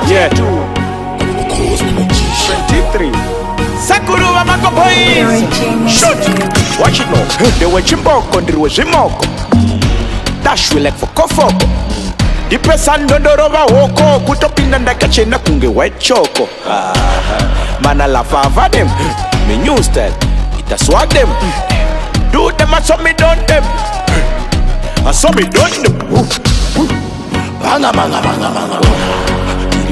Yeah. 23. Sakuru wa makopois. Shoot. Watch it now. They were chimboko ndiriwe zvimoko. Dash we like for kofoko. Dipesa ndondorova hoko. Kutopinda ndakachena kunge white choco. Man I laugh over them. Me new style. It a swag them. Do them I saw me done them. I saw me done them. Banga banga banga banga.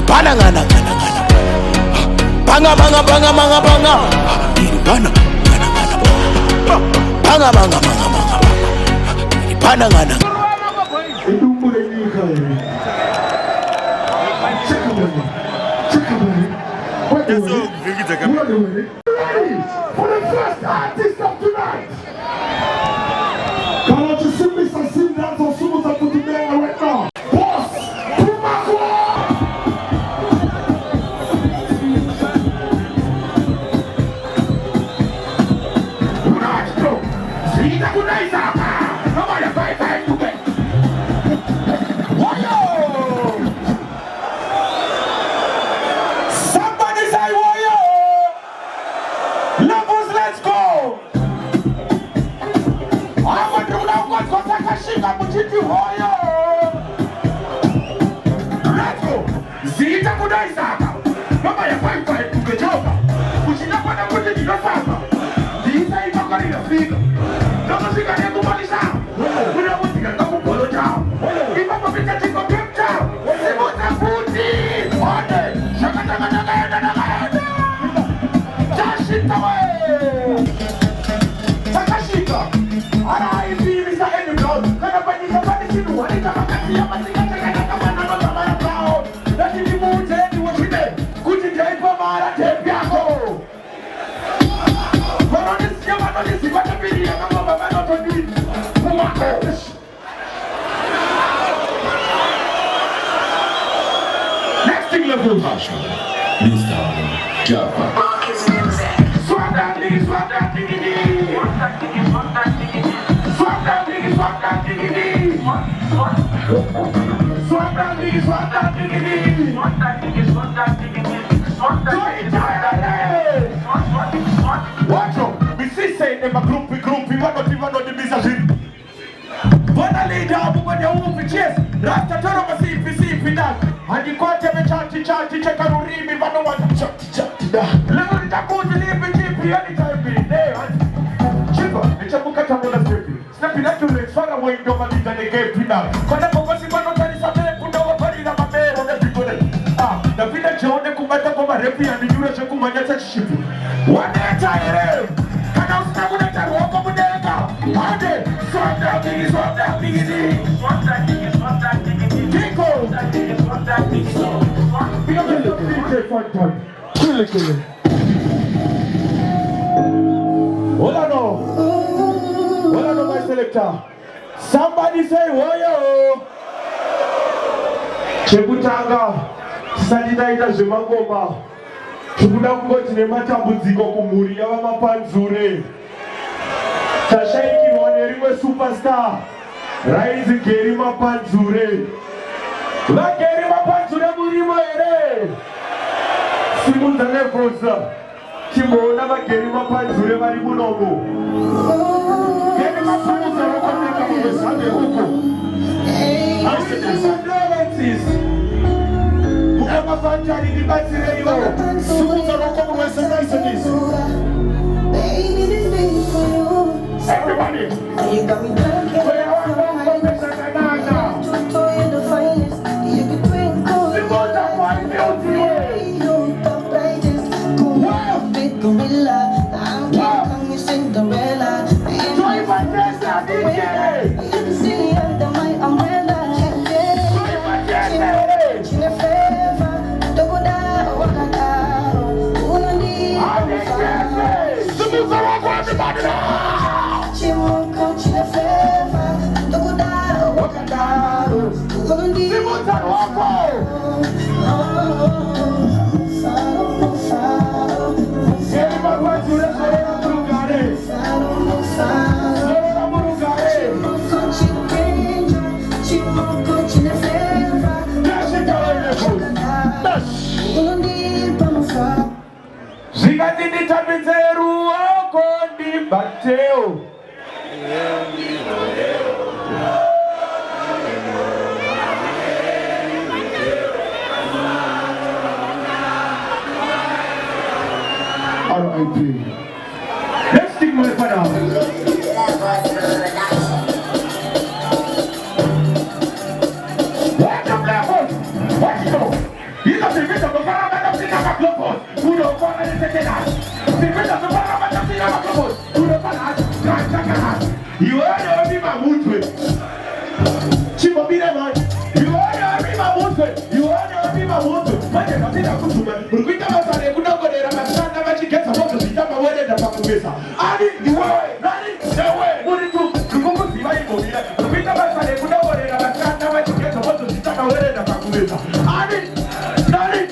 Banga banga banga. Banga banga banga banga banga. Banga banga banga banga banga. Banga banga. For the first artist of tonight. Come on to see Mr. Simdans or Sumuta put together right now. Boss, Pumacol! Somebody say Wayo! Levels, let's go! I want to know what's got Takashinga, but you do Wayo! Let's go! Zita Kudaisaka! Mama, you're fine to the job. But you never know what you do. These are not going to figure. No, she got to money down. We don't want to get a couple down. If I'm a bit of a pimp down, they want to put it on it. Dash it away! Takashinga! And I feel Mr. Henry Brown. Can I find you somebody to do? I need to have a see a man. That is the mood to what she did. Good to take for my Tempiaco. But on this, you want to see what the video I'm about to do. Pumacol. Next thing, level. Mr. Java. Swap that diggy, swap that diggity. Swap that diggy, swap that diggity. Swap that diggy, swap that diggity. Swap that diggy, swap that diggity. Swap that diggy, swap that diggity. Swap that diggy, swap that diggity. Watch out, we see say them a groupie, we want not even know the message. But I lay down, but they won't be chased. Rasta Toro must see if that. And you can't have a chanty, check a room, but no one to chat that. Level it up, go to live with GP anytime be there. Chipper, it's a book at a baby. Snapping up to the far away, nobody than the game pinna. But I'm over the one of the Saturday, put over body on my bed on every good. The village on the Kumata Kuma Repi and the Eurasian Kumanya ship. One day, time. Can I stop with that walk over there now? Swap that diggy, swap that diggity. Swap that diggy, swap that diggity. Tinkle! That diggy, swap that diggity. Pick up the DJ fun time. Kill it. Hold on now. Hold on, my selector. Somebody say, Wayo! Chebutanga. Sadinaita Zimangoma. Tukuda kungoti nematambudziko kumhuri yavamapanzure. Tashaikirwa nerimwe superstar. Rise Geri Mapanzure. Vageri Mapanzure murimo here. Simudza nevosa. Chimboona vageri Mapanzure vari munomo. Geri Mapanzure vakaneka mumezambe huko. Mukamafanjari ndibatsireiwo. Simudza roko mumwesenaisenisi. Everybody! You got me drunk, you got the finest. You can drink cold. You don't talk like this. Come on, big gorilla. I'm King Kong, Cinderella. You can see under my umbrella. In a favor, double down, walk down. Who need everybody now! Coach in a favor, double down, walk down. Who need Dini tabizeru kondi bateo. R.I.P. Next thing my father. What the black horse? What you know? You got the bit of the Paramount of the Nakaplos. Who don't want to take it out? The bit of the Paramount of the Nakaplos. Who don't want to you are the only mammoth. Chimobina, you are the only mammoth. You are the only mammoth. But you're not in a good woman. We can't have a good number there. I'm not to get a photo. You can't avoid the Pakubesa. I did the way. Not it. The way. Put it to the Google. We can't have a good number there. I'm not to get a photo. You can't avoid the Pakubesa. I did. Not it.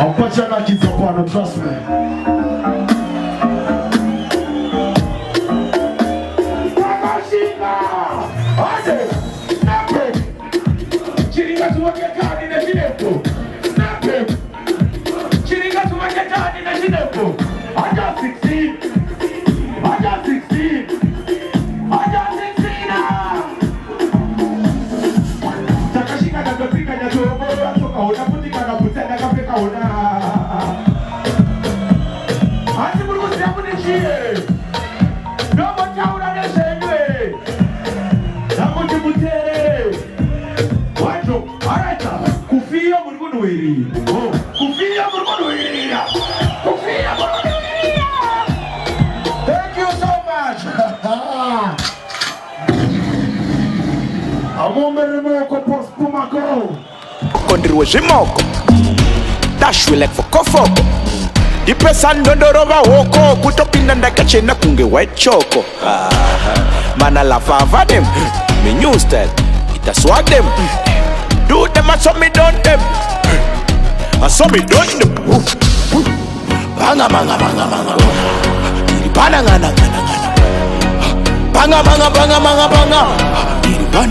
I'll put your kids up on, trust me. Takashinga! Ade! Snap it! Chiringa to work your card in a Ginepo. Snap it! Chiringa to work your card in a Ginepo. I got 16. I got 16. I got 16 now! Takashinga na kupika na tuobo ya toka unaputika na putenda kapeka una. Ati muru siamu ni chie. Domo chaura ne senwe. Namu jibutere. Wajo, alright. Kufia muru wiri. Oh, kufia muru wiri. Kufia muru wiri. Thank you so much. Amomere moko post Pumacol. Kondiriwe zvimoko dashwilek for kofoko dipesa ndondorova hoko kutopinda ndakachena kunge white choco mana lafava them me new style ita swag them do them I saw me done them I saw me done them banga banga banga banga banga banga banga banga banga banga